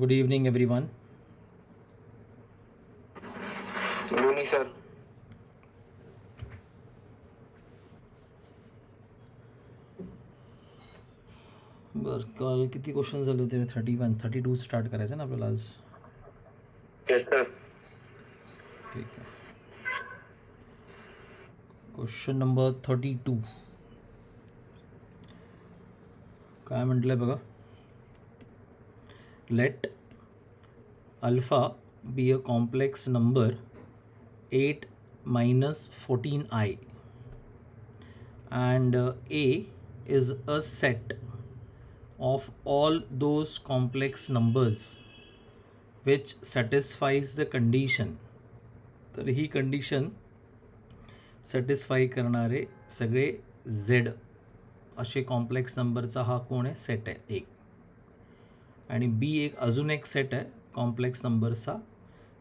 Good evening, everyone. Good evening, sir. बरं, काल किती क्वेश्चन झाले होते? 31, 32 स्टार्ट करायचं ना आपल्याला आज. Yes, sir. ठीक आहे. क्वेश्चन नंबर 32 काय म्हटलंय बघा. Let alpha be a complex number 8 minus 14i and a is a set of all those complex numbers which satisfies the condition. तर ही कंडिशन सॅटिस्फाय करणारे सगळे झेड असे कॉम्प्लेक्स नंबरचा हा कोण आहे? सेट आहे एक. आणि बी एक अजून एक सेट आहे कॉम्प्लेक्स नंबर्सचा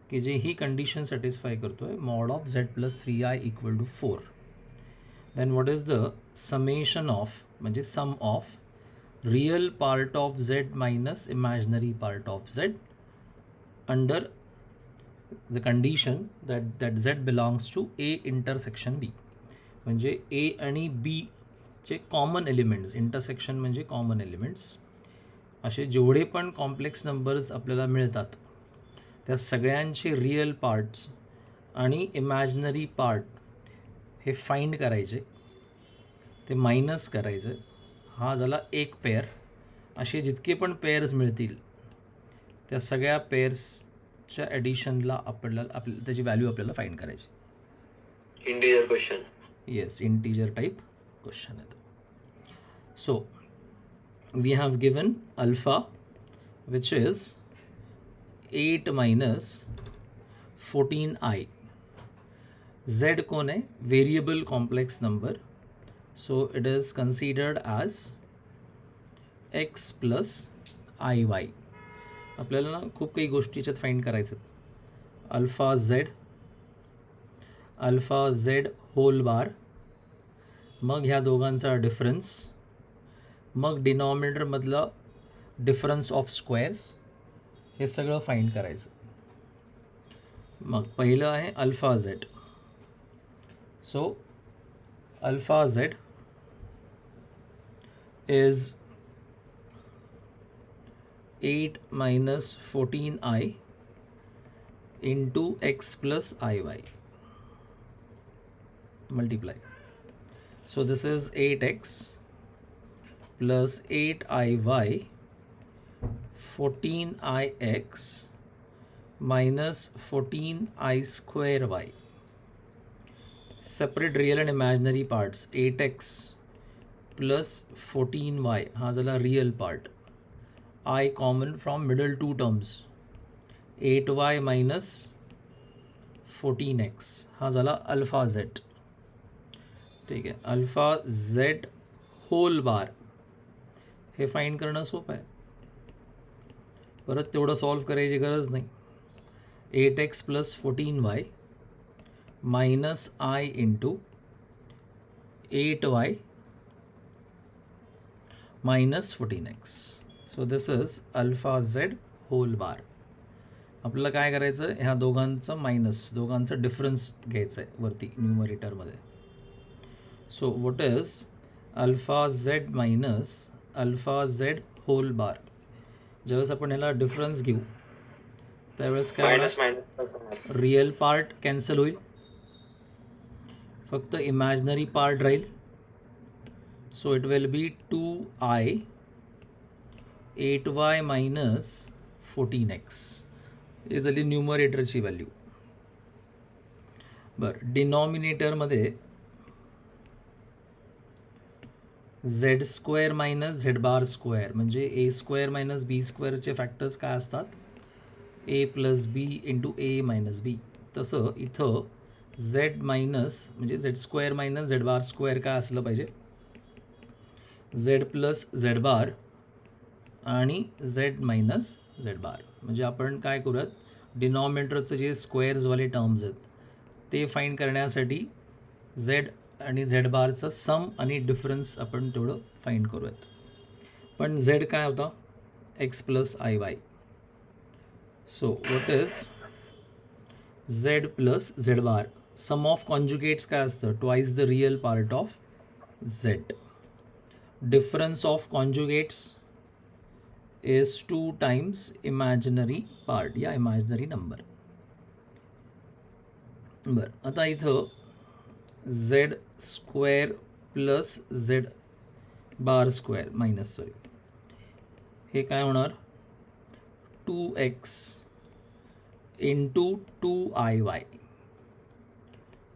की जे ही कंडिशन सॅटिस्फाय करतो आहे, mod of Z plus 3i equal to 4. Then what is the summation of, म्हणजे sum of real part of Z minus imaginary part of Z under the condition that Z belongs to A intersection B. म्हणजे A आणि बीचे common elements, intersection म्हणजे common elements, असे जेवढे पण complex numbers आपल्याला मिळतात त्या सगळ्यांचे रियल पार्ट्स आणि इमॅजनरी पार्ट हे फाइंड करायचे, ते मायनस करायचं. हा झाला एक पेअर. असे जितके पण पेअर्स मिळतील त्या सगळ्या पेअर्सच्या ॲडिशनला आपल्याला त्याची व्हॅल्यू आपल्याला फाइंड करायची. Integer question. Yes, integer type question आहे तो. So we have given alpha which is 8 minus 14i. Z कोण आहे? Variable complex number. So it is considered as x plus I Y. आपल्याला ना खूप काही गोष्टी याच्यात फाइंड करायचं. अल्फा झेड होल बार, मग ह्या दोघांचा डिफरन्स, मग डिनॉमिनेटरमधलं डिफरन्स ऑफ स्क्वेअर्स, हे सगळं फाइंड करायचं. मग पहिलं आहे alpha Z. So alpha Z is 8 minus 14i into x plus iy multiply. So this is 8x plus 8iy 14ix minus 14i square y. Separate real and imaginary parts. 8x plus 14y हा झाला real part. I common from middle two terms, 8y minus 14x हा झाला alpha Z. ठीक आहे. Alpha Z whole बार हे find करणं सोपं आहे, परत तेवढं सॉल्व करायची गरज नाही. 8x plus 14y minus I into 8y minus 14x. So this is alpha Z whole बार. आपल्याला काय करायचं? ह्या दोघांचं मायनस, दोघांचं डिफरन्स घ्यायचं आहे वरती न्यूमरेटरमध्ये. So what is alpha Z minus alpha Z whole bar. ज्यावेळेस आपण ह्याला डिफरन्स घेऊ त्यावेळेस काय होणार? रियल पार्ट कॅन्सल होईल, फक्त इमॅजनरी पार्ट राहील. So it will be 2i 8y minus 14x. हे झाली न्यूमरेटरची व्हॅल्यू. बरं, डिनॉमिनेटरमध्ये Z square minus Z bar square, म्हणजे ए स्क्वेअर मायनस बी स्क्वेअरचे फॅक्टर्स काय असतात? A plus B into A minus B. तसं इथं झेड मायनस म्हणजे Z square minus Z bar square काय असलं पाहिजे? झेड प्लस झेड बार आणि झेड मायनस झेड बार. म्हणजे आपण काय करूयात, डिनॉमिनेटरचं जे स्क्वेअर्सवाले टर्म्स आहेत ते फाइंड करण्यासाठी झेड आणि झेड बारचं सम आणि डिफरन्स आपण तेवढं फाइंड करूयात. पण झेड काय होता? X plus I Y. So what is Z plus Z bar. Sum of conjugates काय असतं, twice the real part of Z. Difference of conjugates is 2 times imaginary part या इमॅजिनरी नंबर. बरं, आता इथं Z square plus Z bar square minus हे काय होणार, 2x into 2iy,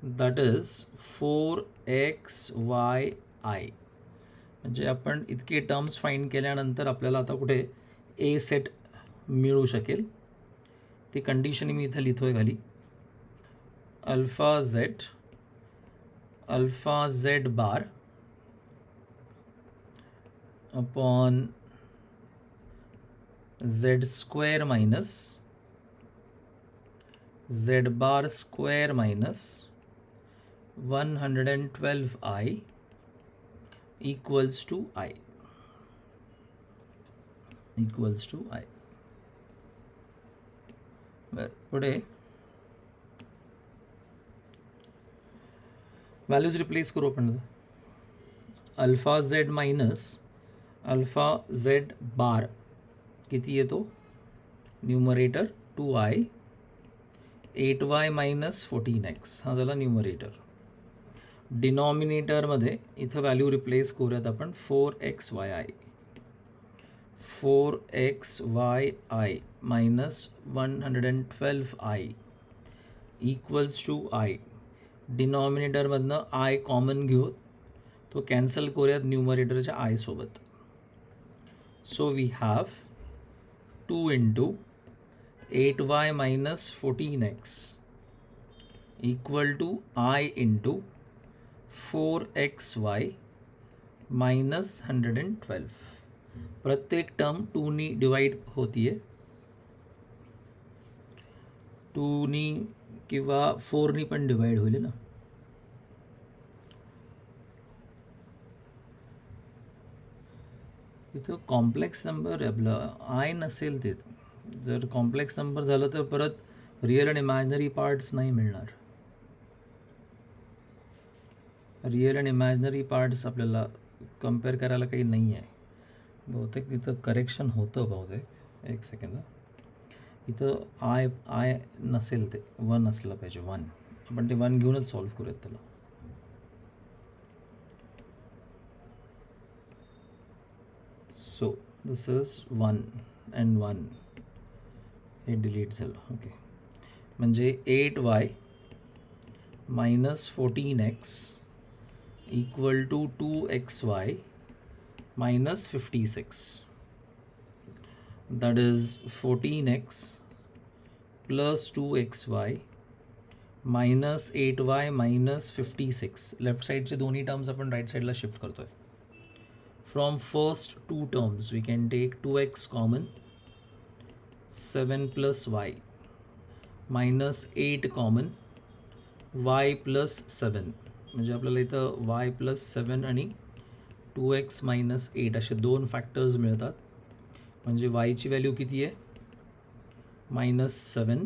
that is 4xyi. म्हणजे आपण इतके टर्म्स फाइंड केल्यानंतर आपल्याला आता कुठे ए सेट मिळू शकेल. ती कंडिशन मी इथं लिहितोय खाली. Alpha Z bar upon Z square minus Z bar square minus 112i equals to I. बरं, पुढे व्हॅल्यूज रिप्लेस करू आपण. Alpha Z minus alpha Z bar किती येतो, numerator 2i, 8y minus 14x हा झाला न्यूमरेटर. डिनॉमिनेटरमध्ये इथं व्हॅल्यू रिप्लेस करूयात आपण 4xyi minus 112i equals to I. डिनॉमिनेटरमधनं आय कॉमन घेऊ, तो कॅन्सल करूयात न्यूमरेटरच्या आय सोबत. So we have 2 into 8y minus 14x equal to I into 4xy minus 112. प्रत्येक टर्म 2नी डिवाइड होतीये, 2नी किंवा 4नी पण डिवाइड होईल ना. इथं कॉम्प्लेक्स नंबर आपलं आय नसेल, ते जर कॉम्प्लेक्स नंबर झालं तर परत रिअल आणि इमॅजिनरी पार्ट्स नाही मिळणार. रिअल आणि इमॅजिनरी पार्ट्स आपल्याला कम्पेअर करायला काही नाही आहे. बहुतेक तिथं करेक्शन होतं बहुतेक. एक सेकंद, इथं आय नसेल, ते 1 असलं पाहिजे. 1 आपण ते 1 घेऊनच सॉल्व्ह करूयात त्याला. सो दिस इज 1 अँड 1 हे डिलीट झालं. ओके, म्हणजे 8y minus 14x equal to 2xy minus 56. That is 14x plus 2xy minus 8y minus 56. Left साईडचे दोन्ही टर्म्स आपण राईट साईडला शिफ्ट करतोय. From first 2 terms we can take 2x common, 7 plus y minus 8 common, y plus 7. म्हणजे आपल्याला इथं y plus 7 आणि 2x minus 8 असे 2 फॅक्टर्स मिळतात. म्हणजे वायची व्हॅल्यू किती आहे, -7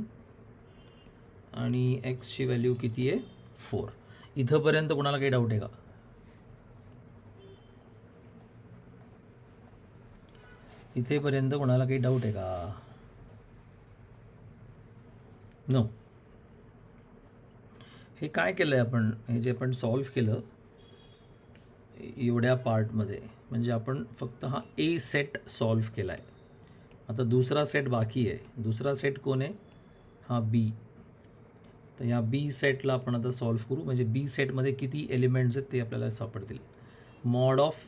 आणि एक्सची व्हॅल्यू किती आहे, 4. इथंपर्यंत कोणाला काही डाऊट आहे का? इथेपर्यंत कोणाला काही डाऊट आहे का? नो. हे काय केलं आहे आपण, हे जे आपण सॉल्व्ह केलं एवढ्या पार्टमध्ये, म्हणजे आपण फक्त हा ए सेट सॉल्व्ह केला आहे. आता दुसरा सेट बाकी आहे. दुसरा सेट कोण आहे, हा बी. तर या बी सेटला आपण आता सॉल्व्ह करू. म्हणजे बी सेटमध्ये किती एलिमेंट्स आहेत ते आपल्याला सापडतील. Mod of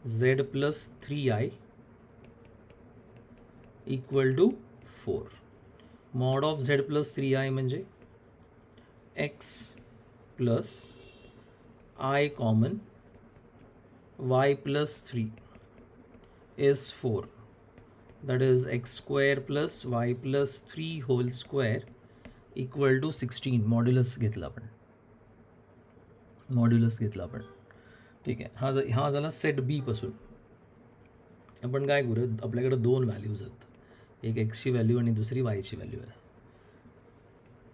Z plus 3i equal to 4. Mod of Z plus 3i म्हणजे x plus I common, y plus 3 is 4. That is x square plus y plus 3 whole square equal to 16. Modulus घेतला आपण. ठीक आहे. हा झाला set बी पासून. आपण काय करूयात, आपल्याकडे 2 व्हॅल्यूज आहेत. एक एक्सची व्हॅल्यू आणि दुसरी वायची व्हॅल्यू आहे.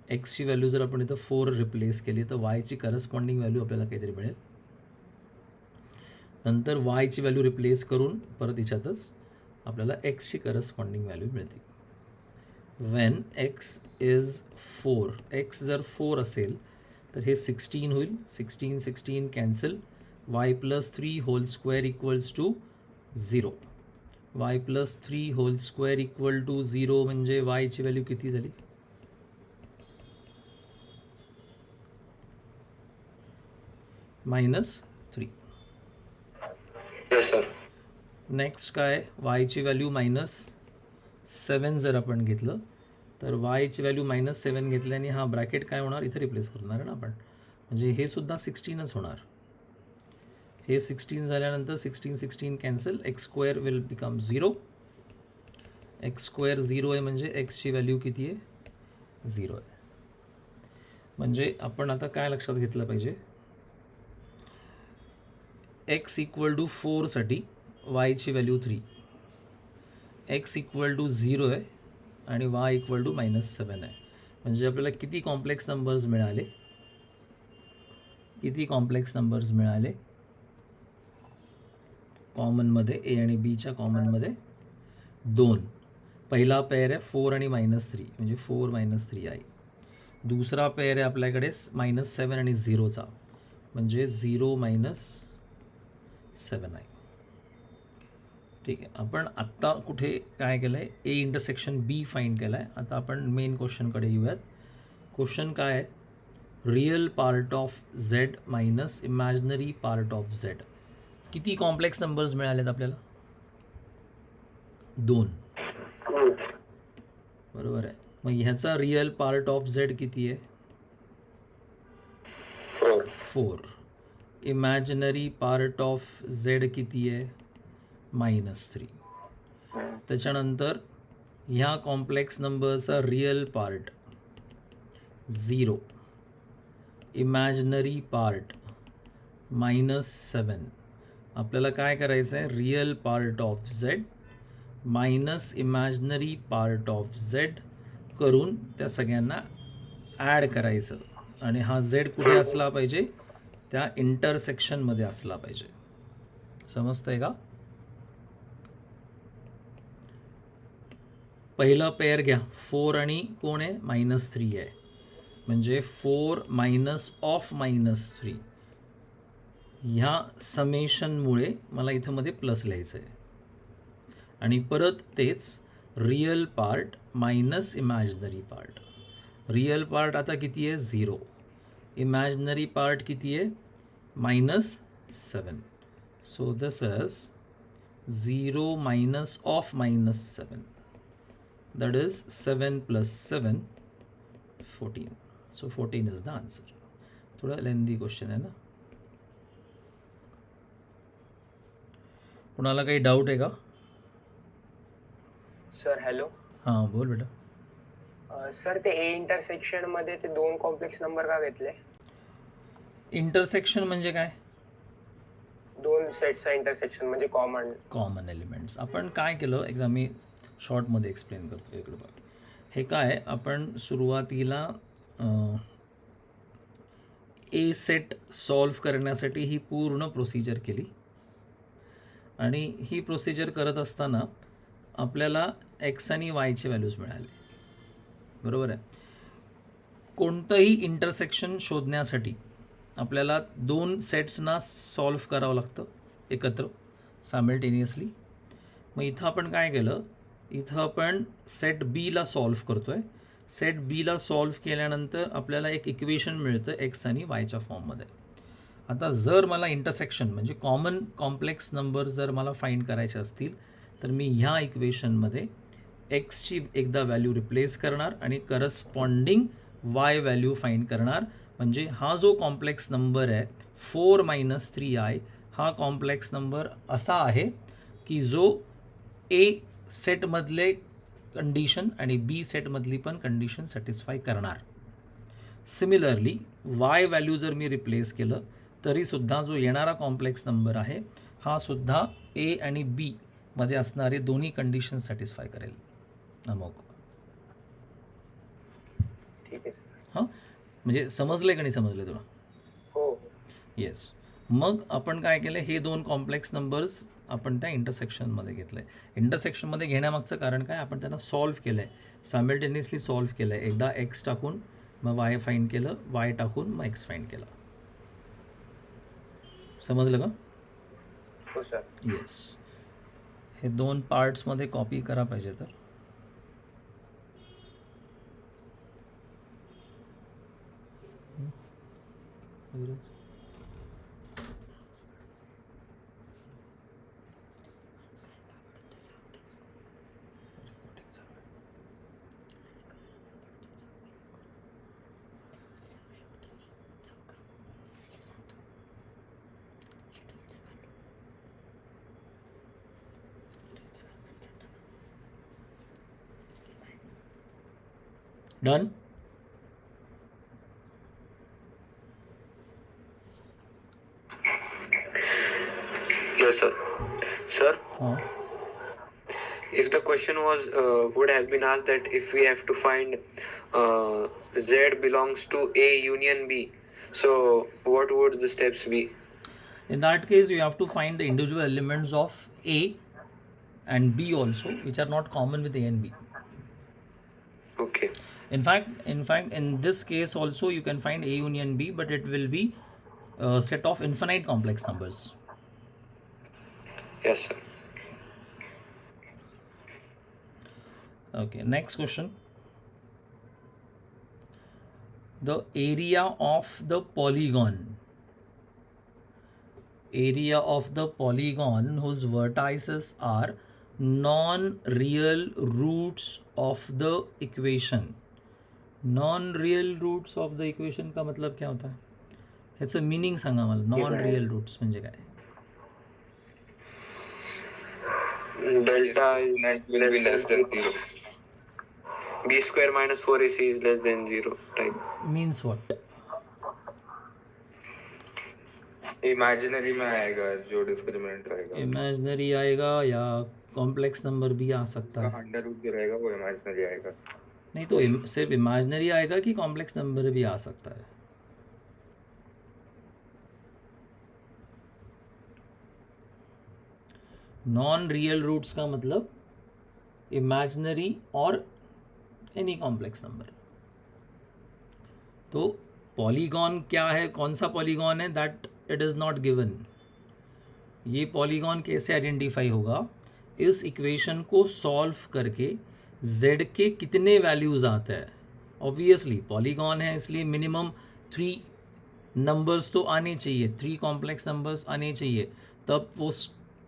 एक्सची व्हॅल्यू जर आपण इथं 4 रिप्लेस केली तर वायची करस्पॉन्डिंग व्हॅल्यू आपल्याला काहीतरी मिळेल. नंतर वायची व्हॅल्यू रिप्लेस करून परत याच्यातच आपल्याला एक्सची करस्पॉन्डिंग व्हॅल्यू मिळते. वेन एक्स इज 4, एक्स जर 4 असेल तर हे 16 होईल. 16 cancel. Y plus 3 whole square equals to 0. Y plus 3 whole square equal to 0 म्हणजे वायची व्हॅल्यू किती झाली? -3. Yes, sir. नेक्स्ट काय? वायची व्हॅल्यू -7 जर आपण घेतलं तर वायची व्हॅल्यू -7 घेतल्याने हा ब्रॅकेट काय होणार? इथं रिप्लेस करणार ना आपण, म्हणजे हे सुद्धा 16च होणार. हे 16 झाल्यानंतर 16 cancel. X square will become 0. X square 0 आहे म्हणजे एक्सची व्हॅल्यू किती आहे? 0 आहे. म्हणजे आपण आता काय लक्षात घेतलं पाहिजे? एक्स इक्वल टू 4साठी वायची व्हॅल्यू 3, एक्स इक्वल टू 0 आहे आणि वाय इक्वल टू -7 आहे. म्हणजे आपल्याला किती कॉम्प्लेक्स नंबर्स मिळाले? कॉमनमध्ये ए आणि बीच्या कॉमनमध्ये 2. पहिला पेअर आहे 4 आणि -3 म्हणजे 4 -3 आहे. दुसरा पेअर आहे आपल्याकडे -7 आणि 0चा म्हणजे 0 -7 आहे. ठीक आहे. आपण आत्ता कुठे काय केलं आहे? ए इंटरसेक्शन बी फाईंड केला आहे. आता आपण मेन क्वेश्चनकडे येऊयात. क्वेश्चन काय आहे? Real part of Z minus imaginary part of Z. किती कॉम्प्लेक्स नंबर्स मिळालेत आपल्याला? 2. बरोबर आहे. मग ह्याचा रिअल पार्ट ऑफ झेड किती आहे? 4. इमॅजिनरी पार्ट ऑफ झेड किती आहे? -3. त्याच्यानंतर ह्या कॉम्प्लेक्स नंबरचा रिअल पार्ट 0, इमॅजिनरी पार्ट -7. आपल्याला काय करायचं आहे? Real part of Z minus imaginary part of Z करून त्या सगळ्यांना ॲड करायचं आणि हा झेड कुठे असला पाहिजे? त्या इंटरसेक्शनमध्ये असला पाहिजे. समजतंय का? पहिलं पेअर घ्या. 4 आणि कोण आहे? -3 आहे म्हणजे 4 मायनस ऑफ -3. ह्या समेशनमुळे मला इथं मध्ये प्लस लिहायचं आहे आणि परत तेच real part minus imaginary part. Real part आता किती आहे? 0. इमॅजिनरी पार्ट किती आहे? -7. So this is 0 minus of -7. That is 7 plus 7, 14. So 14 is the answer. थोड़ा लेंदी क्वेश्चन आहे ना. कुणाला काही डाऊट आहे का? Sir hello. हां बोल बेटा. सर ते ए इंटरसेक्शन मध्ये ते 2 कॉम्प्लेक्स नंबर का घेतले? इंटरसेक्शन म्हणजे काय? 2 सेट्सचा इंटरसेक्शन म्हणजे कॉमन एलिमेंट्स. आपण काय केलं एकदा मी शॉर्टमध्ये एक्सप्लेन करतो. इकडे बघा. हे काय? आपण सुरुवातीला ए सेट सॉल्व करण्यासाठी ही पूर्ण प्रोसिजर केली आणि ही प्रोसिजर करत असताना आपल्याला एक्स आणि वायचे व्हॅल्यूज मिळाले. बरोबर आहे. कोणतंही इंटरसेक्शन शोधण्यासाठी आपल्याला 2 सेट्सना सॉल्व करावं लागतं एकत्र सायमल्टेनियसली. मग इथं आपण काय केलं? इथं आपण सेट बीला सॉल्व करतो आहे. सेट बीला सॉल्व केल्यानंतर आपल्याला एक इक्वेशन मिळतं एक्स आणि वायच्या फॉर्ममध्ये. आता जर मला इंटरसेक्शन म्हणजे कॉमन कॉम्प्लेक्स नंबर जर मला फाईंड करायचे असतील तर मी ह्या इक्वेशनमध्ये एक्सची एकदा व्हॅल्यू रिप्लेस करणार आणि करस्पॉन्डिंग वाय व्हॅल्यू फाईंड करणार. म्हणजे हा जो कॉम्प्लेक्स नंबर आहे 4 - 3i हा कॉम्प्लेक्स नंबर असा आहे की जो ए सेटमधले कंडिशन आणि बी सेटमधली पण कंडिशन सॅटिस्फाय करणार. सिमिलरली वाय व्हॅल्यू जर मी रिप्लेस केलं तरीसुद्धा जो येणारा कॉम्प्लेक्स नंबर आहे हा सुद्धा ए आणि बी मध्ये असणारे दोन्ही कंडिशन सॅटिस्फाय करेल. अमुक. ठीक आहे सर. हां, म्हणजे समजलं का नाही समजलं तुला? हो. येस. मग आपण काय केलं, हे दोन कॉम्प्लेक्स नंबर्स आपण त्या इंटरसेक्शनमध्ये घेतलं आहे. इंटरसेक्शनमध्ये घेण्यामागचं कारण काय, आपण त्यांना सॉल्व्ह केलं आहे, सायमल्टेनियसली सॉल्व्ह केलं आहे. एकदा एक्स टाकून मग वाय फाईंड केलं, वाय टाकून मग एक्स फाईंड केलं. समजलं का? हो सर. येस. हे दोन पार्ट्समध्ये कॉपी करा पाहिजे तर. डन. Yes, sir. Sir, हां, if the question was would have been asked that if we have to find Z belongs to A union B, so what would the steps be? in that case you have to find the individual elements of A and B also, which are not common with A and B. Okay. In fact, in this case also you can find A union B, but it will be a set of infinite complex numbers. Yes, sir. Okay, next question. The area of the polygon. Area of the polygon whose vertices are non-real roots of the equation. Non-real roots of the equation का मतलब क्या होता है? ह्याचं meaning सांगा मला. Non real roots म्हणजे काय? Delta will be less than 0. B square minus 4AC is less than 0 type. Means what? Imaginary में आएगा जो डिस्क्रिमिनेंट रहेगा, इमेजनरी आएगा या कॉम्प्लेक्स नंबर भी आ सकता है? अंडर रूट जो रहेगा वो इमेजिनरी आएगा. नहीं तो सिर्फ इमेजनरी आएगा कि कॉम्प्लेक्स नंबर भी आ सकता है? नॉन रियल रूट्स का मतलब इमेजनरी और एनी कॉम्प्लेक्स नंबर. तो पॉलीगॉन क्या है, कौन सा पॉलीगॉन है, that it is not given. ये पॉलीगॉन कैसे आइडेंटिफाई होगा? इस इक्वेशन को सॉल्व करके z के कितने वैल्यूज़ आते हैं. ऑब्वियसली पॉलीगॉन है इसलिए मिनिमम 3 नंबर्स तो आने चाहिए, 3 कॉम्प्लेक्स नंबर्स आने चाहिए, तब वो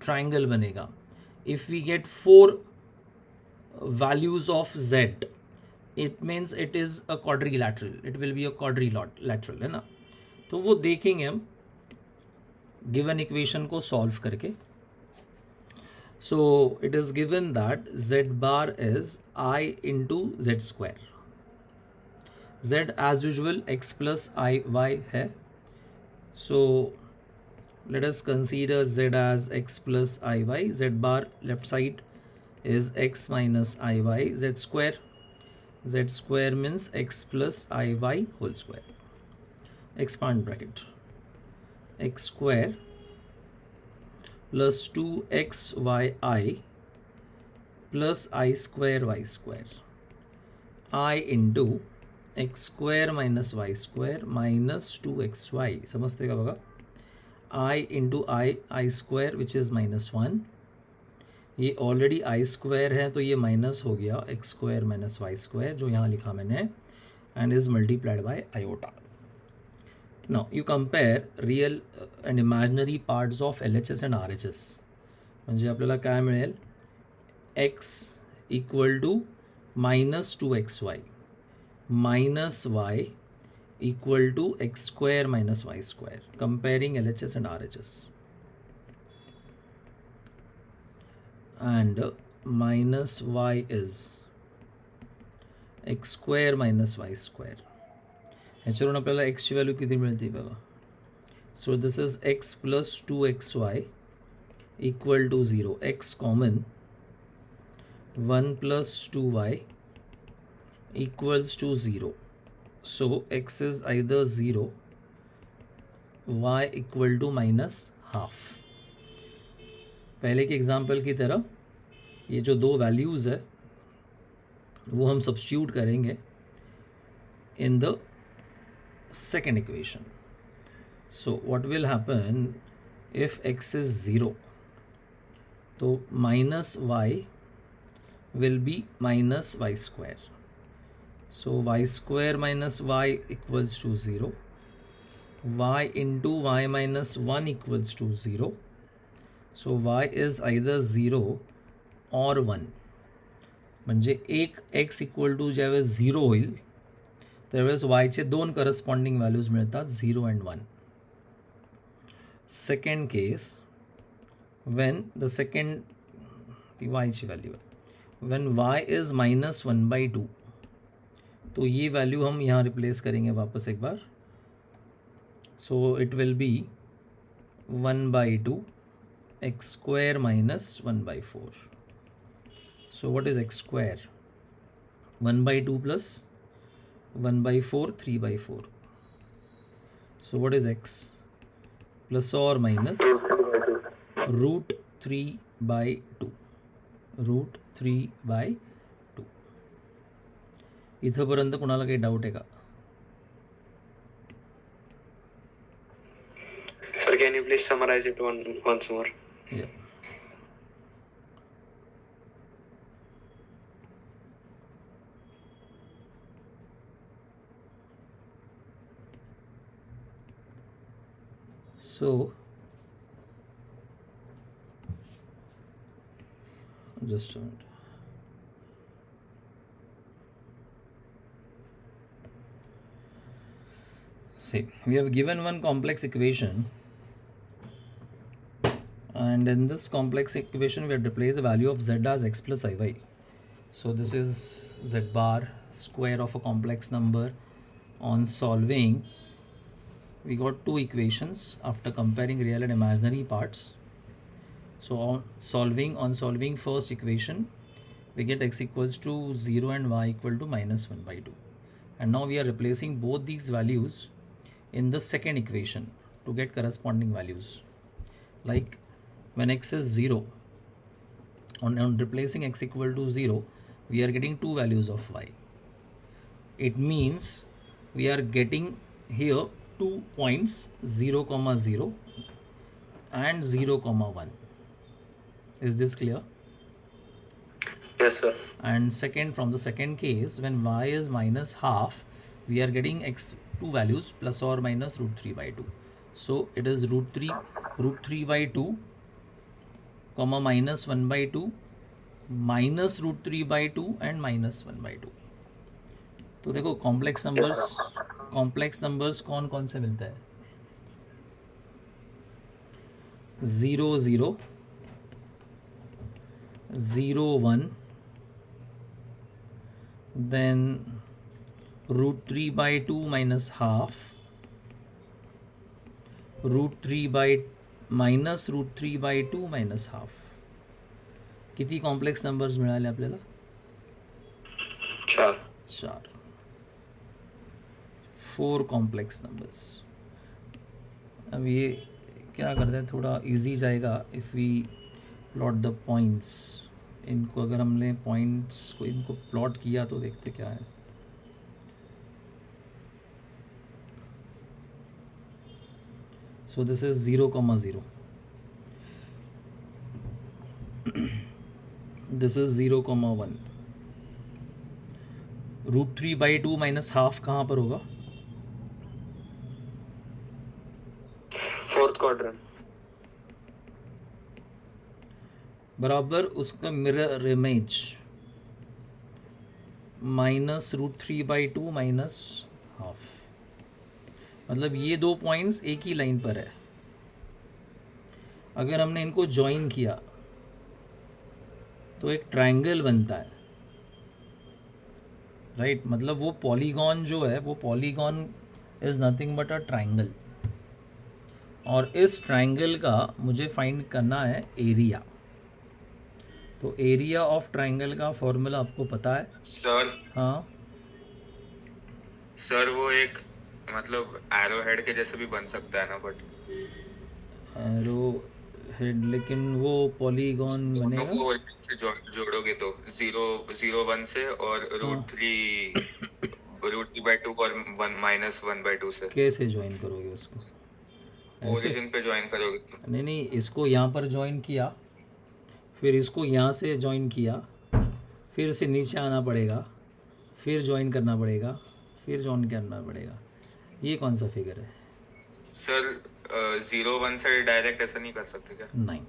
ट्राइंगल बनेगा. If we get 4 values of z, it means it is a quadrilateral, it will be a quadrilateral, है ना. तो वो देखेंगे हम गिवन इक्वेशन को सॉल्व करके. So it is given that z bar is I into z square. z as usual x plus I y है. So let us consider z as x plus I y. Z bar left side is x minus iy. Z square means x plus iy whole square. Expand bracket. X square plus 2xyi plus I square y square. I into x square minus y square minus 2xy. समझते का बघा? I into I square which is minus 1. ये already I square है तो ये minus हो गया X square minus Wai square जो यहाँ लिखा मैंने, and is multiplied by iota. Now you compare real and imaginary parts of LHS and RHS. म्हणजे आपल्याला काय मिळेल, X equal to minus 2xy minus Y equal to X square minus Y square. Comparing LHS and RHS. and minus y is x square minus y square. ह्याच्यावरून आपल्याला x ची value किती मिळते बघा. So this is x plus 2xy equal to 0. x common 1 plus 2y equals to 0. So x is either 0, y equal to minus half. पहले के example की तरह ये जो दो वैल्यूज़ है वो हम सब्स्टिट्यूट करेंगे in the second equation. So what will happen if x is 0, तो minus y will be minus Wai square. So y square minus y equals to 0, y into y minus 1 equals to 0. So y is either 0 और 1. म्हणजे एक x equal to ज्यावेळेस 0 होईल त्यावेळेस वायचे दोन corresponding values मिळतात, 0 and 1. Second case Wien the second ती वायची value आहे, वेन वाय इज माइनस 1/2, तो ये वैल्यू हम यहाँ रिप्लेस करेंगे वापस एक बार. So it will be 1/2 x square minus 1/4. So what is x square? 1/2 plus 1/4, 3/4. So what is x? Plus or minus root 3/2. Root 3/2. इथंपर्यंत कोणाला काही डाऊट आहे का? Sir, can you please summarize it once more? Yeah. So just a minute. See, we have given one complex equation, and in this complex equation we have replaced the value of z as x plus iy. So this is z bar square of a complex number. On solving, we got two equations after comparing real and imaginary parts. So on solving first equation, we get x equals to 0 and y equal to minus 1/2. And now we are replacing both these values in the second equation to get corresponding values. Like when x is 0, on replacing x equal to 0, we are getting two values of y. It means we are getting here 2 points, 0, 0 and 0, 1. Is this clear? Yes, sir. And second, from the second case, when y is minus half, we are getting x two values plus or minus root 3/2. So it is root 3/2 comma minus 1/2 minus root 3/2 and minus 1/2. तो देखो complex numbers कौन कौन से मिलता है? 0, 0, 0, 1, then root 3/2 minus half, minus root 3/2 minus half. किती complex numbers मिळाले आपल्याला? 4. 4 complex numbers. अब ये क्या करते हैं, थोड़ा इजी जाएगा if we plot the points. इनको अगर हमने पॉइंट्स को इनको प्लॉट किया तो देखते क्या है. So this is 0, 0. This is 0, 1. Root 3/2 minus half कहाँ पर होगा? Fourth quadrant. बराबर उसका mirror image minus root 3/2 minus half. मतलब ये दो पॉइंट्स एक ही लाइन पर है. अगर हमने इनको ज्वाइन किया तो एक ट्रायंगल बनता है, राइट? मतलब वो पॉलीगॉन जो है, वो polygon is nothing but a triangle. और इस ट्रायंगल का मुझे फाइंड करना है एरिया. तो एरिया ऑफ ट्राइंगल का फॉर्मूला आपको पता है? सर हाँ, सर वो एक मतलब एरो हेड के जैसे भी बन सकता है ना, बट एरो हेड, लेकिन वो पॉलीगॉन दोनों बनेगा। को से जोड़ोगे तो 0 0 1 से और हाँ, √3/2 और -1/2 से कैसे ज्वाइन करोगे उसको? ऐसे? ओरिजिन पे ज्वाइन करोगे तो। नहीं नहीं, इसको यहाँ पर ज्वाइन किया, फिर इसको यहाँ से ज्वाइन किया, फिर से नीचे आना पड़ेगा, फिर ज्वाइन करना पड़ेगा, फिर ज्वाइन करना पड़ेगा। ये कौन सा फिगर है? सर 0 1 से डायरेक्ट ऐसा नहीं कर सकते क्या? नहीं,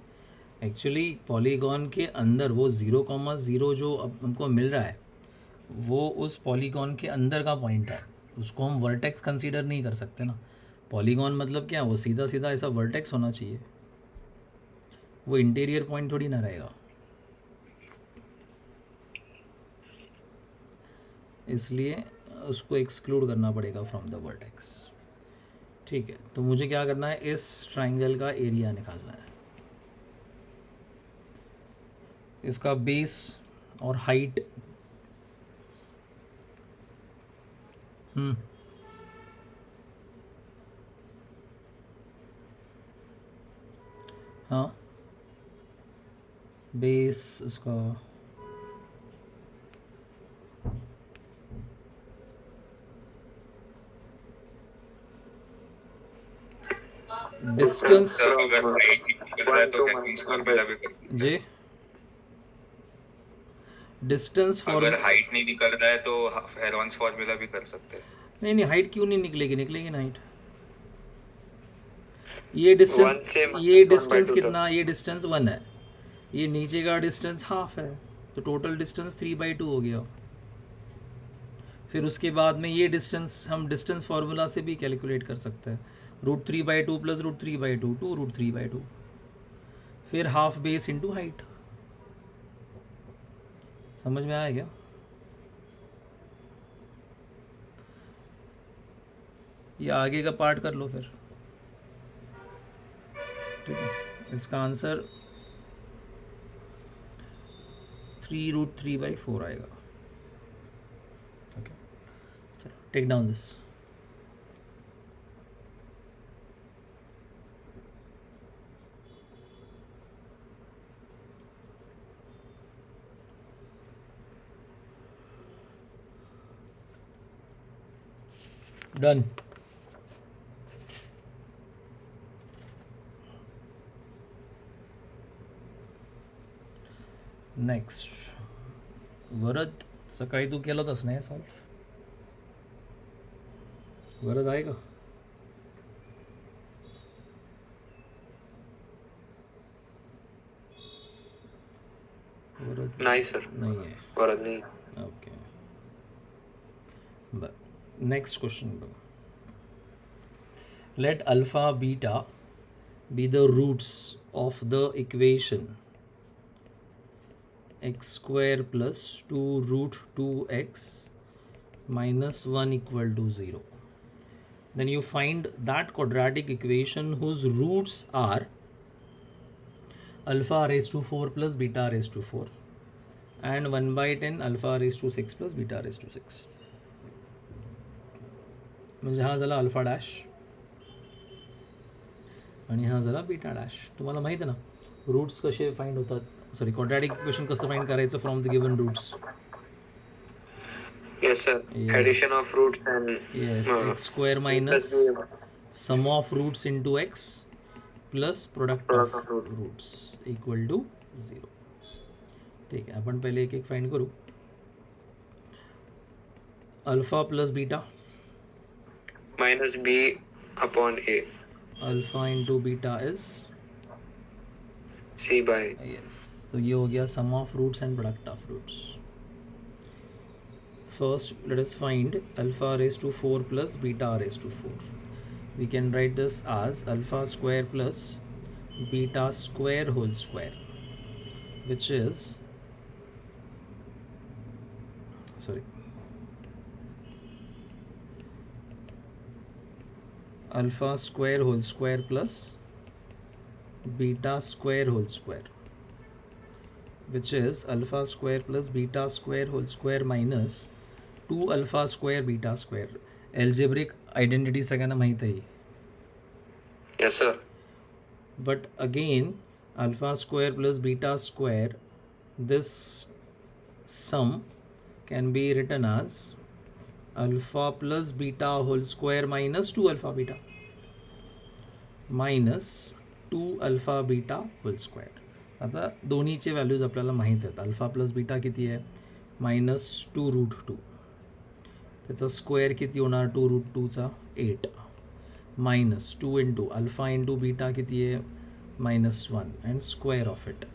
एक्चुअली पॉलीगॉन के अंदर वो 0,0 जो अब हमको मिल रहा है, वो उस पॉलीगॉन के अंदर का पॉइंट है, उसको हम वर्टेक्स कंसीडर नहीं कर सकते ना। पॉलीगॉन मतलब क्या, वो सीधा सीधा ऐसा वर्टेक्स होना चाहिए, वो इंटीरियर पॉइंट थोड़ी ना रहेगा। इसलिए उसको एक्सक्लूड करना पड़ेगा फ्रॉम द वर्टेक्स। ठीक है, तो मुझे क्या करना है, इस ट्राइंगल का एरिया निकालना है, इसका बेस और हाइट। हाँ, बेस उसका डिस्टेंस। सर अगर हाइट निकल रहा है तो हेरोन्स फॉर्मूला भी कर सकते जी, हैं। डिस्टेंस फॉर अगर हाइट नहीं निकल रहा है तो हेरोन्स फॉर्मूला भी कर सकते हैं। नहीं नहीं, हाइट क्यों नहीं निकलेगी? निकलेगी ना हाइट। ये 1 डिस्टेंस, से ये -1/2 डिस्टेंस तक। कितना, ये डिस्टेंस 1 है, ये नीचे का डिस्टेंस हाफ है, तो टोटल डिस्टेंस 3/2 हो गया। फिर उसके बाद में ये डिस्टेंस हम डिस्टेंस फार्मूला से भी कैलकुलेट कर सकते हैं, √3/2 प्लस √3/2 2 √3/2, फिर हाफ बेस इंटू हाइट। समझ में आया क्या? ये आगे का पार्ट कर लो फिर। ठीक है, इसका आंसर 3√3/4 आएगा। ओके, चलो टेक डाउन दिस। डन। नेक्स्ट, वरद सकाळी तू केलं होतास ना सॉल्व? वरद आहे का? वरद नाही सर, नहीं है। परत नाही. Okay, next question. Let alpha beta be the roots of the equation x square plus 2√2x minus 1 equal to 0. Then you find that quadratic equation whose roots are alpha raised to 4 plus beta raised to 4 and 1/10 alpha raised to 6 plus beta raised to 6. म्हणजे हा झाला alpha dash आणि हा झाला beta dash. तुम्हाला माहिती आहे ना रूट्स कसे फाइंड होतात, सॉरी क्वाड्रॅटिक इक्वेशन कसं फाइंड करायचं from the given roots? Yes sir. Yes. Addition of roots and yes, x square minus sum of roots into x plus product Product of of root. Roots equal to 0. ठीक आहे, आपण पहिले एक एक find करू. Alpha plus beta, minus b upon a, alpha into beta is c by yes. तो ये हो गया sum of roots end product of roots. First, let us find alpha raised to 4 plus beta raised to 4. We can write this as alpha square plus beta square whole square, which is, sorry, alpha square whole square plus beta square whole square, which is alpha square plus beta square whole square minus 2 alpha square beta square. Algebraic identity सगळ्यांना माहीत आहे. Yes, sir. But again, alpha square plus beta square, this sum can be written as alpha plus beta whole square minus 2 alpha beta minus 2 alpha beta whole square. आता दोन्हीचे values आपल्याला माहीत आहेत. Alpha plus beta किती आहे? -2√2. त्याचा square किती होणार? 2√2चा 8 minus 2 into alpha into beta किती आहे? -1 अँड स्क्वेअर ऑफ इट.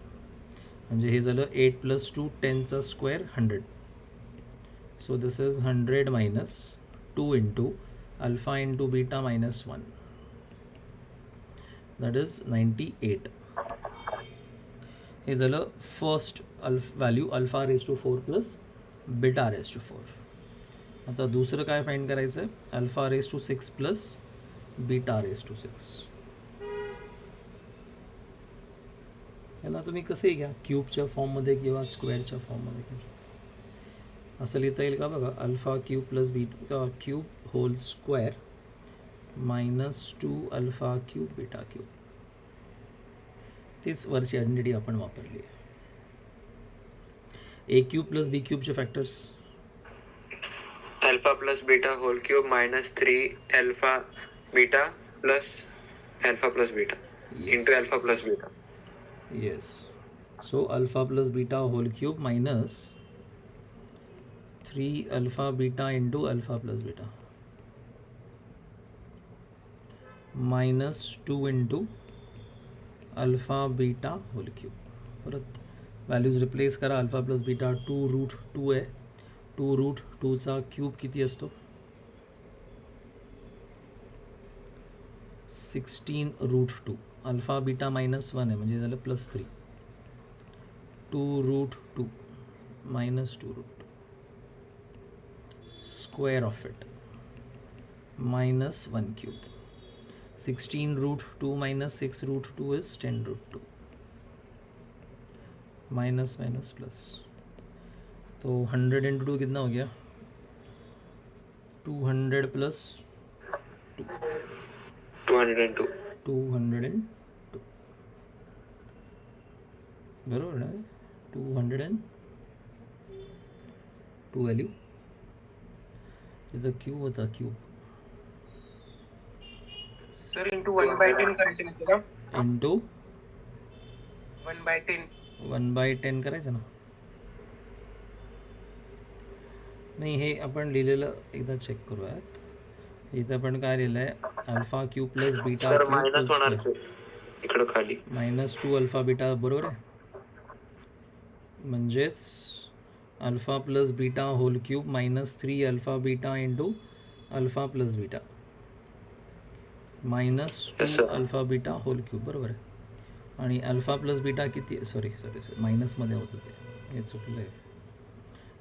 म्हणजे हे झालं 8 + 2 10चा square 100. So this is 100 minus 2 into alpha into beta -1. That is 98. हे झालं first value alpha raise to 4 plus beta raise to 4. आता दुसरं काय फाइंड करायचं आहे? Alpha raise to 6 plus beta raise to 6. याला तुम्ही कसेही घ्या, क्यूबच्या फॉर्ममध्ये किंवा स्क्वेअरच्या फॉर्ममध्ये घेऊ शकता. असं लिहिता येईल का बघा? Alpha cube plus beta cube whole square -2 alpha cube beta cube. तीच वरची आयडेंटिटी आपण वापरली आहे. ए क्यूब प्लस बी क्यूबचे factors Alpha plus beta whole cube -3 alpha beta plus alpha plus beta into alpha plus beta. Yes. So alpha plus beta whole cube minus 3 alpha beta into alpha plus beta -2 into alpha beta whole cube. परत values replace करा. Alpha plus beta 2√2 आहे. 2√2चा cube किती असतो? 16√2. Alpha beta -1 आहे म्हणजे झालं +3. 2√2 -2√2 square of it -1 cube. 16√2 - 6√2 is 10√2 minus minus plus. तो 100 into 2 कितना हो गया? 200 प्लस 202. 202 बरोबर ना? 202 व्हॅल्यू. तिथं क्यूब होता क्यूब सर इंटू 1/10 करायचे नाही का? इंटू 1/10. 1/10 करायचं ना? नाही, हे आपण लिहिलेलं एकदा चेक करूयात. इथं आपण काय लिहिलं आहे? Alpha cube plus beta Sir, minus होणार ते इकडं खाली. -2 अल्फा बीटा बरोबर आहे. म्हणजेच alpha plus beta whole cube -3 alpha beta into alpha plus beta -2 alpha beta whole cube बरोबर आहे. आणि अल्फा प्लस बीटा किती? सॉरी मायनसमध्ये होतं ते, हे चुकलं आहे.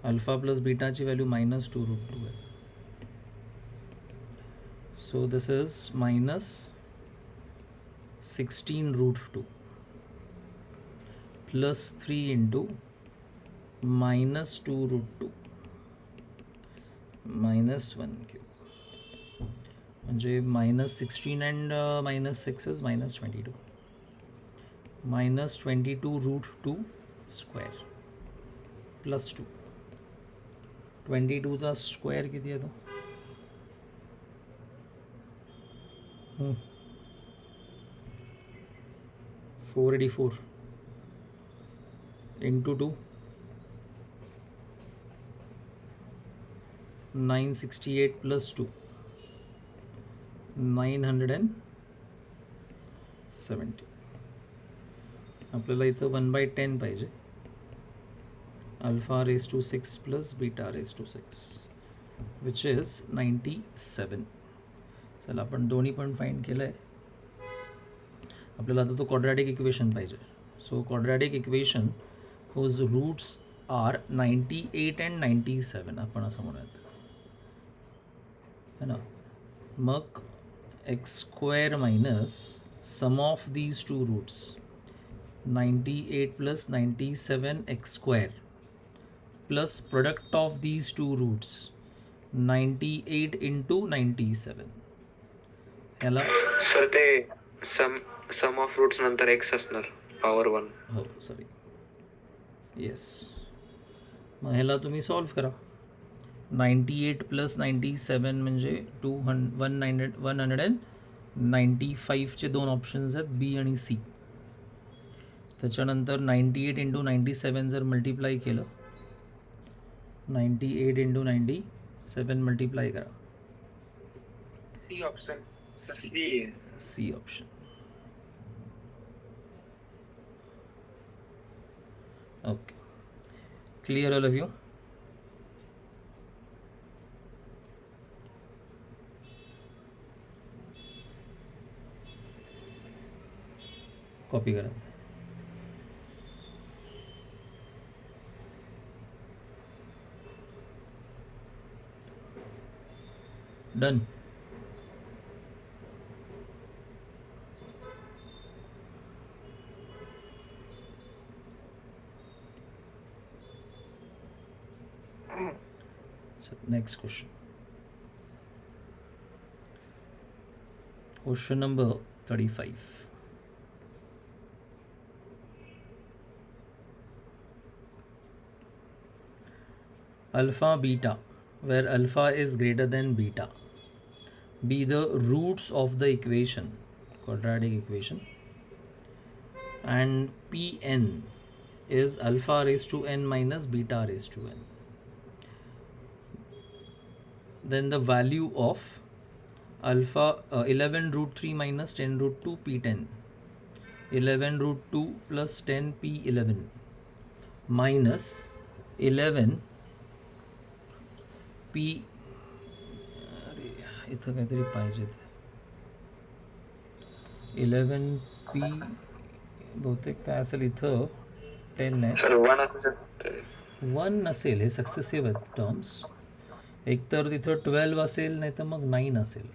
अल्फा प्लस बीटाची व्हॅल्यू -2√2 आहे. So this is -16√2 plus 3 into -2√2 -1 cube. म्हणजे -16 अँड -6 इज -22. -22√2 square plus 2. 22चा स्क्वेअर किती येतो? 484 इंटू 2 968 प्लस 2 970. आपल्याला इथं 1/10 पाहिजे. Alpha raise to 6 plus beta raise to 6 which is 97. चला आपण दोन्ही पण फाइंड केलं आहे. आपल्याला आता तो क्वाड्रॅटिक इक्वेशन पाहिजे. So quadratic equation whose roots are 98 and 97 आपण असं म्हणूयात है ना. मग x² minus sum of these two roots 98 plus 97x square plus product of these two roots 98 into 97. ह्याला सर ते सम ऑफ रूट्स नंतर एक्स असणार पॉवर 1. हो सॉरी येस. मग ह्याला तुम्ही सॉल्व करा. 98 प्लस 97 म्हणजे 195चे दोन ऑप्शन्स आहेत बी आणि सी. त्याच्यानंतर 98 इंटू 97 जर मल्टिप्लाय केलं 98 इंटू 97 मल्टिप्लाय करा. C option. C option. Okay. Clear all of you? Copy करा. Done. So next question. Question number 35. Alpha beta, where alpha is greater than beta, be the roots of the equation, quadratic equation, and Pn is alpha raised to n minus beta raised to n. Then the value of alpha 11 root 3 minus 10 root 2 P10, 11 root 2 plus 10 P11 minus 11 P. अरे इथं काहीतरी पाहिजे. 11 P बहुतेक काय असेल इथं 10 आहे. Sir 1 असू शकतं. 1 नसेल, हे सक्सेसिव्ह आहेत टर्म्स. एकतर तिथं 12 असेल नाही तर मग 9 असेल.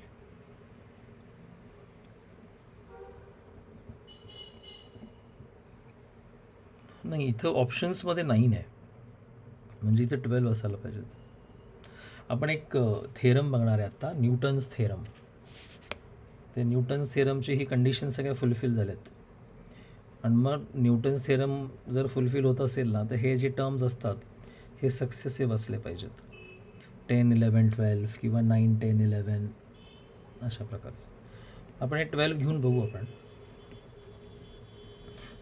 नाही इथं ऑप्शन्समध्ये 9 आहे म्हणजे इथं 12 असायला पाहिजे. आपण एक थेरम बघणार आहे आत्ता, न्यूटन्स थेरम. ते न्यूटन्स थेरमची ही कंडिशन सगळ्या फुलफिल झाल्यात. आणि मग न्यूटन्स थेरम जर फुलफिल होत असेल ना तर हे जे टर्म्स असतात हे सक्सेसिव्ह असले पाहिजेत. 10 11 12 किंवा 9 10 11 अशा प्रकारचं. आपण हे 12 घेऊन बघू आपण.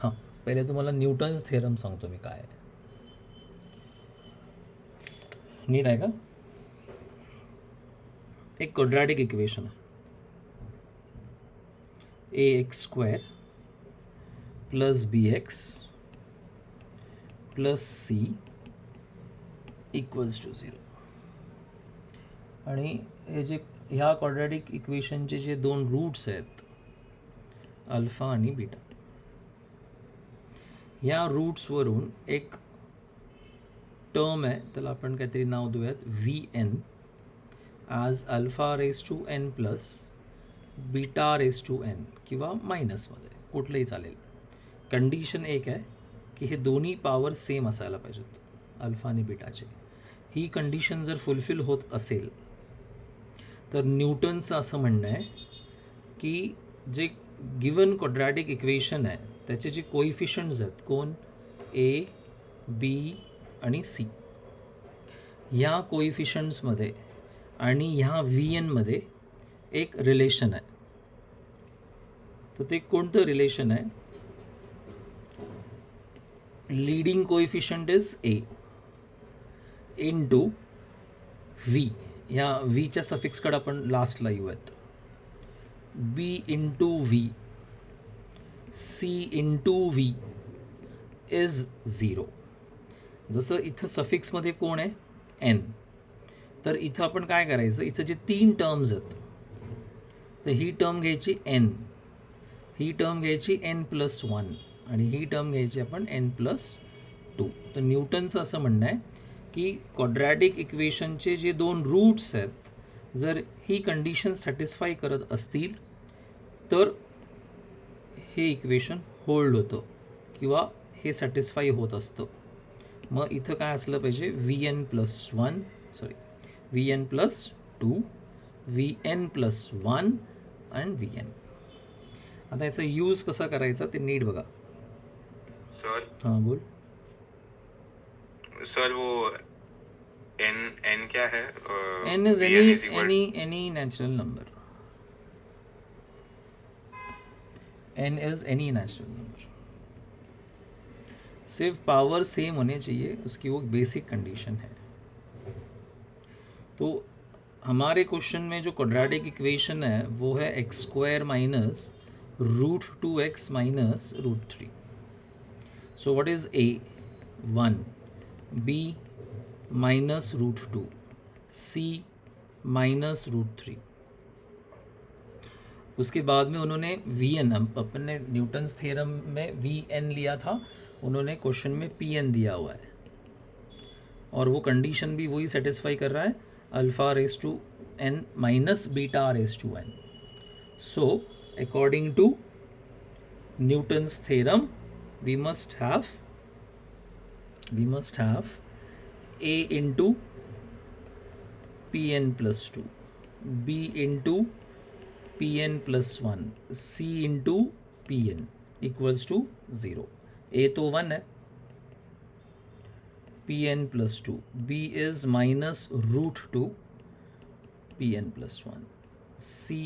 हां, पहिले तुम्हाला न्यूटन्स थेरम सांगतो मी काय आहे. नीट आहे का? एक क्वाड्रॅटिक इक्वेशन आहे. ax square plus bx plus c equals to 0. आणि हे जे ह्या क्वाड्रॅटिक इक्वेशनचे जे दोन रूट्स आहेत अल्फा आणि बीटा, ह्या रूट्सवरून एक टर्म आहे त्याला आपण काहीतरी नाव देऊयात vn as alpha raise to n plus beta raise to n किंवा मायनसमध्ये कुठलंही चालेल. कंडिशन एक आहे की हे दोन्ही पॉवर सेम असायला पाहिजेत अल्फा आणि बीटाचे. ही कंडिशन जर फुलफिल होत असेल तर न्यूटनचं असं म्हणणं आहे की जे गिवन क्वाड्रॅटिक इक्वेशन आहे त्याचे जे कोइफिशियंट्स आहेत कोण ए बी आणि सी, ह्या कोइफिशियंट्समध्ये आणि ह्या व्ही एनमध्ये एक रिलेशन आहे. तर ते कोणतं रिलेशन आहे? Leading coefficient is A into V. ह्या व्हीच्या सफिक्सकडे आपण लास्टला येऊयात. B into V C into V is 0. जसं इथं सफिक्समध्ये कोण आहे एन, तर इथं आपण काय करायचं, इथं जे 3 टर्म्स आहेत तर ही टर्म घ्यायची एन, ही टर्म घ्यायची n+1 आणि ही टर्म घ्यायची आपण n+2. तर न्यूटनचं असं म्हणणं आहे की क्वाड्रॅटिक इक्वेशनचे जे 2 रूट्स आहेत जर ही कंडिशन सॅटिस्फाय करत असतील तर हे इक्वेशन होल्ड होतं किंवा हे सॅटिस्फाय होत असतं. मग इथं काय असलं पाहिजे, Vn+1 Vn+2 Vn+1 and Vn. आता याचा यूज कसा करायचा ते नीट बघा. सर हां बोल. सर वो एन एन क्या है? N is Vn is equal any natural number. N is any natural number. सिर्फ पावर सेम होने चाहिए, उसकी वो बेसिक कंडीशन है. तो हमारे क्वेश्चन में जो क्वाड्रेटिक इक्वेशन है वो है x² minus √2x minus √3. So what is a? 1, b minus √2, c minus √3. उसके बाद में उन्होंने Vn, अपन ने न्यूटन्स थ्योरम में Vn लिया था, उन्होंने क्वेश्चन में Pn दिया हुआ है और वो कंडीशन भी वही सेटिस्फाई कर रहा है, α⁴n minus β⁴n. So according to Newton's theorem we must have a into Pn+2, b into Pn+1, c into Pn equals to 0. a तो 1 है, Pn+2, b is minus √2 Pn+1, c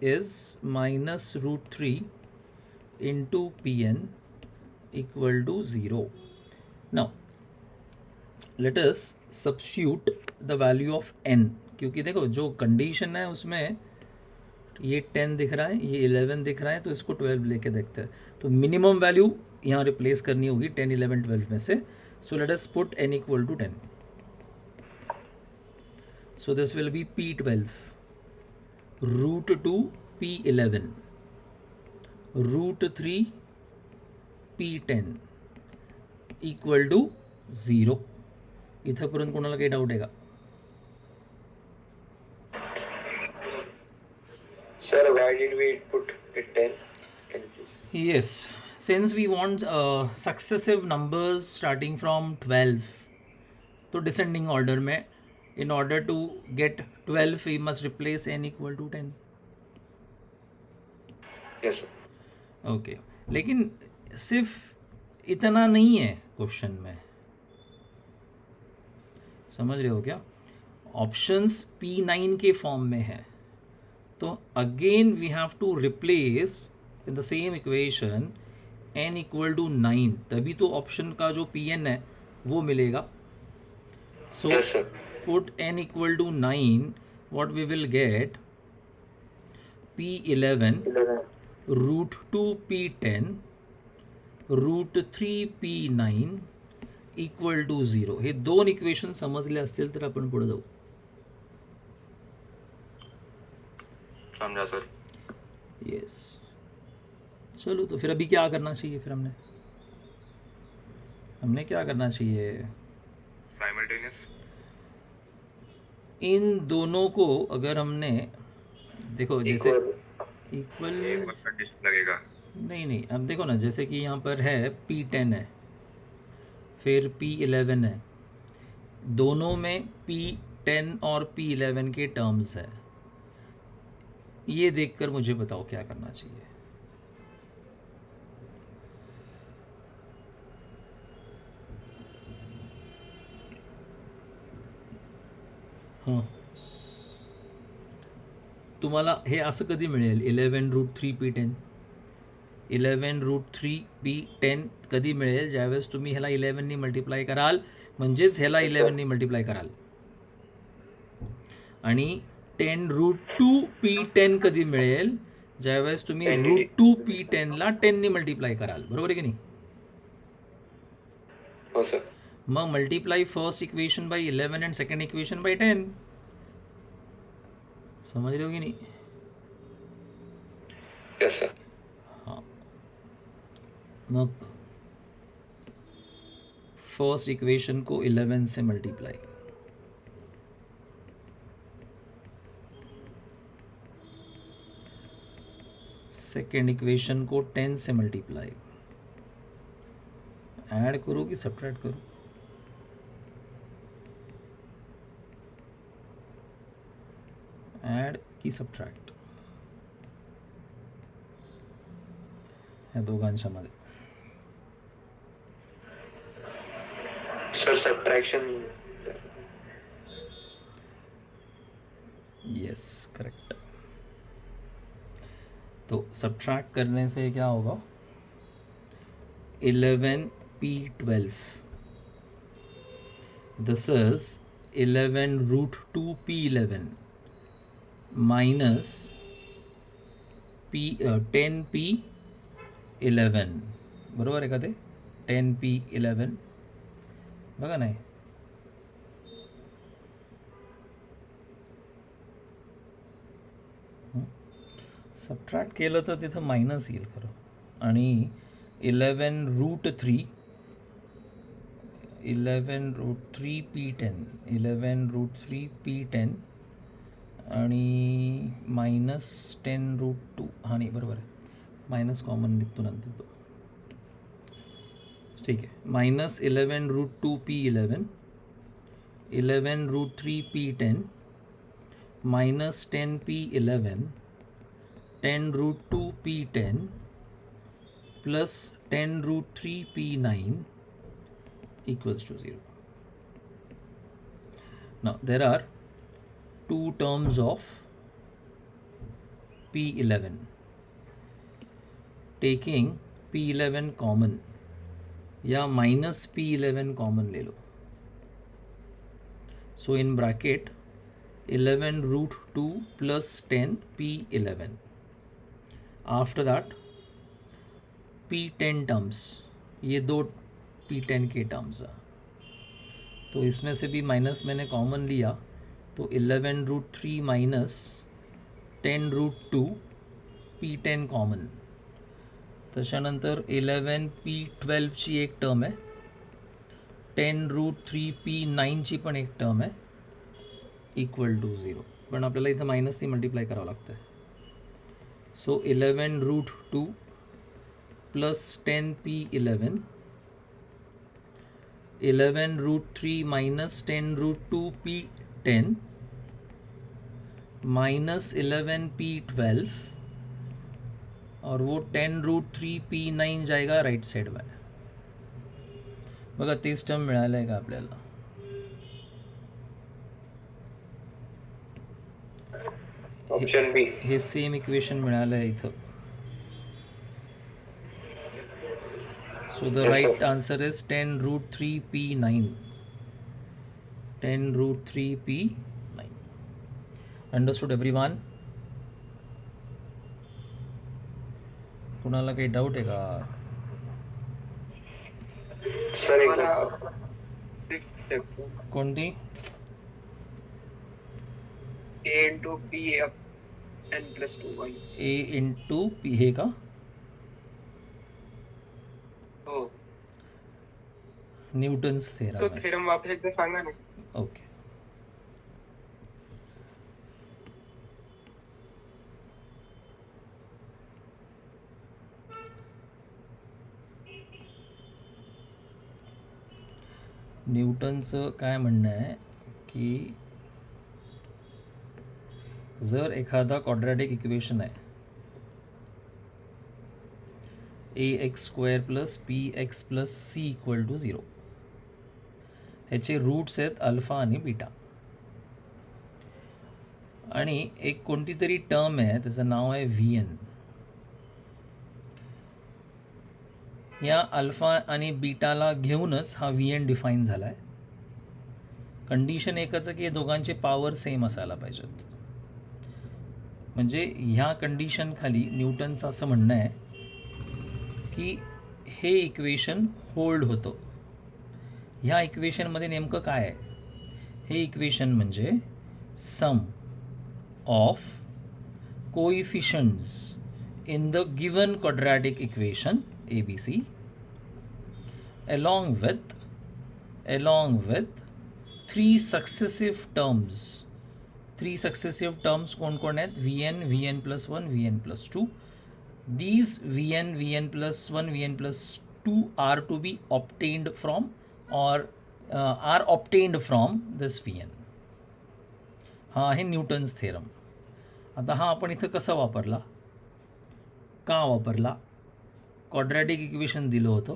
is minus √3 into Pn equal to 0. Now let us substitute the value of n, क्योंकि देखो जो condition है उसमें ये 10 दिख रहा है, ये 11 दिख रहा है, तो इसको 12 लेके देखते हैं. तो मिनिमम वैल्यू यहाँ रिप्लेस करनी होगी 10, 11, 12 में से. So let us put n equal to 10. So this will be P12 √2 P11 √3 P10 equal to 0. इथंपर्यंत कोणाला काही डाऊट आहे का? Sir, why did we put it 10? Can you please? Yes, since we want successive numbers starting from 12, तो descending order में, in order to get 12 we must replace n equal to 10. Yes, sir. Okay लेकिन सिर्फ इतना नहीं है question में, समझ रहे हो क्या? ऑप्शंस P9 के फॉर्म में है, तो again we have to replace in the same equation n equal to 9, तभी तो ऑप्शन का जो Pn है वो मिलेगा. So Yes, sir. Put n equal to 9, what we will get, P11 11. √2 P10 √3 P9 equal to 0. हे दोन इक्वेशन समजले असतील तर आपण पुढे जाऊ. समझा सर. यस, चलो तो फिर अभी क्या करना चाहिए, फिर हमने क्या करना चाहिए? साइमल्टेनियस इन दोनों को अगर हमने देखो जैसे Equal. इक्वल, एक बार कंडीशन लगेगा. नहीं अब देखो ना, जैसे कि यहाँ पर है P10 है, फिर P11 है, दोनों में P10 और P11 के टर्म्स है. ये देखकर मुझे बताओ क्या करना चाहिए. हां, तुम्हाला हे असं कधी मिळेल 11 √3 P10, 11 √3 P10 कधी मिळेल? ज्यावेळेस तुम्ही ह्याला 11नी मल्टिप्लाय कराल, म्हणजेच ह्याला 11नी मल्टिप्लाय कराल. आणि 10 √2 P10 कधी मिळेल? ज्यावेळेस तुम्ही 10 √2 P10 ला 10नी मल्टिप्लाय कराल. बरोबर आहे की नाही? Oh, sir. मग multiply first equation by 11 and second equation by 10. समझ रहे हो की नहीं? Yes, sir. हाँ, मग फर्स्ट इक्वेशन को 11 से मल्टीप्लाई, सेकेंड इक्वेशन को 10 से मल्टीप्लाई, ॲड करू की सबट्रॅक्ट करू? ॲड की सबट्रॅक्ट ह्या दोघांच्या मध्ये? Sir subtraction. Yes, correct. तो सब्ट्रैक्ट करने से क्या होगा? 11p12. This is 11 root 2p11 minus 10p11. बरोबर आहे का ते? 10p11 बघा नाही. सबट्रॅक्ट केलं तर तिथं मायनस येईल खरं. आणि 11 रूट 3 p10 11 रूट 3 p10 आणि मायनस 10 रूट 2. हां नाही बरोबर आहे, मायनस कॉमन निघतो नंतर तो. ठीक आहे. Minus 11 root 2 p11 11 root 3 p10 minus 10 p11 10 root 2 p10 plus 10 root 3 p9 equals to 0. Now there are two terms of p11. Taking p11 common या minus p11 common ले low. So in bracket 11 root 2 plus 10 p11. After that p10 terms, ये दो p10 के terms हैं. तो इसमें से भी minus मैंने common लिया तो 11 root 3 minus 10 route 2 p10 common. त्याच्यानंतर 11 p12ची एक टर्म आहे, 10 रूट 3 p9ची पण एक टर्म आहे, इक्वल टू 0. पण आपल्याला इथं मायनस ती मल्टिप्लाय करावं लागतं आहे. So 11 root 2 plus 10 p11 11 root 3 minus 10 root 2 p10 minus 11 p12 और वो 10 root 3 p9 जाएगा राइट साइड में. बघा तेच टर्म मिळालं आहे का आपल्याला? Option b. हे सेम इक्वेशन मिळालं आहे इथं. So the right answer is 10 root 3 p9. 10 root 3 p9. Understood everyone? कुणाला काही डाऊट आहे का? सर एकदा कोणती? a into p n plus 2y. a into P हे का? हो, न्यूटन्स तो थेरम आहे. थेरम वापस एकदा सांगा ना. ओके. न्यूटनचं काय म्हणणं आहे की जर एखादा क्वाड्रॅटिक इक्वेशन आहे ax² plus px plus c equal to 0, ह्याचे रूट्स आहेत अल्फा आणि बीटा, आणि एक कोणती तरी टर्म आहे त्याचं नाव आहे vn. या अल्फा आणि बीटाला घेऊनच हा vn डिफाईन झाला आहे. कंडिशन एकच आहे की दोघांचे पॉवर सेम असायला पाहिजेत. म्हणजे ह्या कंडिशन खाली न्यूटनचं असं म्हणणं आहे की हे इक्वेशन होल्ड होतं. ह्या इक्वेशनमध्ये नेमकं काय आहे? हे इक्वेशन म्हणजे sum of coefficients in the given quadratic equation ABC along with three successive terms. Three successive terms कोण कोण आहेत? vn plus 1 vn plus 2. These vn plus 1 vn plus 2 are to be obtained from or are obtained from this Vn. हा आहे Newton's theorem. आता हा आपण इथं कसा वापरला, का वापरला? क्वाड्रॅटिक इक्वेशन दिलं होतं,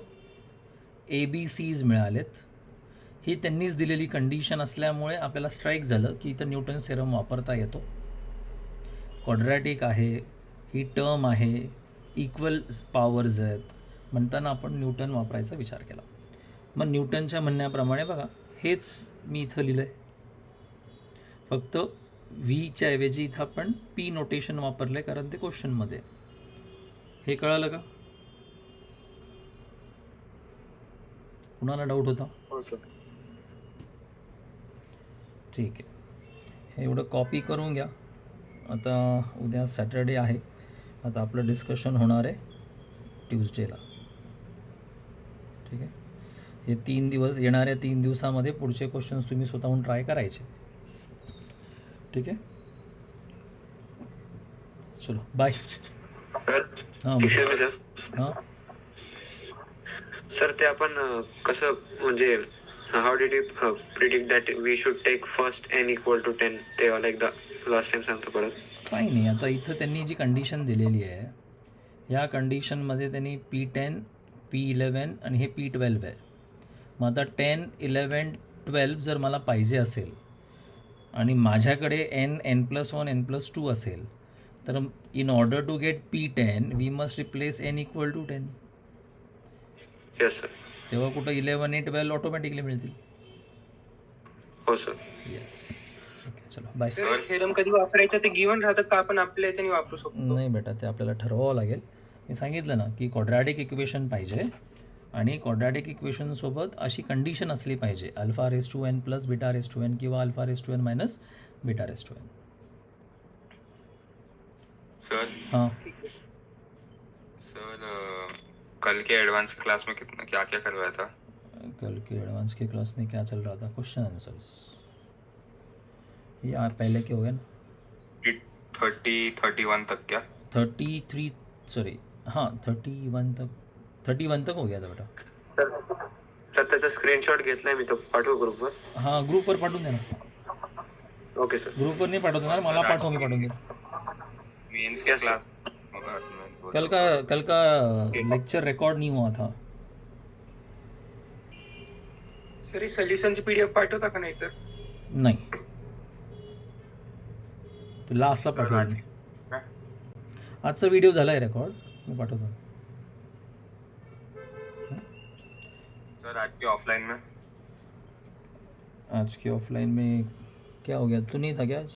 ABCs मिळालेत, ही त्यांनीच दिलेली कंडिशन असल्यामुळे आपल्याला स्ट्राईक झालं की इथं न्यूटन्स थेरम वापरता येतो. क्वाड्रॅटिक आहे, ही टर्म आहे, इक्वल पॉवर्स आहेत, म्हणताना आपण न्यूटन वापरायचा विचार केला. मग न्यूटनच्या म्हणण्याप्रमाणे बघा हेच मी इथं लिहिलं आहे, फक्त व्हीच्या ऐवजी इथं आपण पी नोटेशन वापरलं आहे कारण ते क्वेश्चनमध्ये. हे कळालं का? कुणाला डाऊट होता? हो सर. ठीक आहे, हे एवढं कॉपी करून घ्या. आता उद्या सॅटर्डे आहे, आता आपलं डिस्कशन होणार आहे ट्यूजडेला. ठीक आहे, हे 3 दिवस, येणाऱ्या 3 दिवसामध्ये पुढचे क्वेश्चन्स तुम्ही स्वतःहून ट्राय करायचे. ठीक आहे, चलो बाय. हां Excuse me, sir. हां सर ते आपण कसं म्हणजे how did you predict that we should take first n equal to 10 ते एकदा लास्ट टाइम सांगतो परत. काही नाही, आता इथं त्यांनी जी कंडिशन दिलेली आहे, ह्या कंडिशनमध्ये त्यांनी P10, P11 आणि हे P12 आहे. मग आता 10, 11, 12 जर मला पाहिजे असेल आणि माझ्याकडे n+1, n+2 असेल, तर in order to get P10 we must replace n equal to 10. Yes sir. तेव्हा कुठं 11 आणि 12 ऑटोमॅटिकली मिळतील. हो सर. येस, ओके, चलो बाय. सर थेरम कधी वापरायचं ते गिवन राहतं का आपण आपल्या याच्याने वापरू शकतो? नाही बेटा, ते आपल्याला ठरवावं लागेल. मी सांगितलं ना की क्वाड्रॅटिक इक्वेशन पाहिजे आणि क्वाड्रॅटिक इक्वेशनसोबत अशी कंडिशन असली पाहिजे, α⁴n + β⁴n किंवा α⁴n - β⁴n. सर हाँ सर कल के एडवांस क्लास में कितना क्या क्या करवाया था? कल के एडवांस के क्लास में क्या चल रहा था? Question answers. ये आप पहले के हो गए ना, 31 तक क्या? 33 सॉरी हाँ 31 तक हो गया था बेटा. सर त्याचा स्क्रीनशॉट घेतलाय मी, तो पाठवू ग्रुपवर. हाँ ग्रुपवर पाठवून दे ना. Okay sir. ग्रुपवर नाही पाठवत ना, मला पाठव, मी पाठवून दे. मेंस के Yes, sir. क्लास कल का लेक्चर रिकॉर्ड नहीं हुआ था. सर ही सोल्युशनची PDF पाठवता का नाही तर? नाही, ते लास्टला सर, पाठवून आज- दे. आजचा व्हिडिओ झाला आहे रेकॉर्ड, मी पाठवतो. सर आज के ऑफलाइन में आज के ऑफलाइन में क्या हो गया? तू नहीं था क्या आज?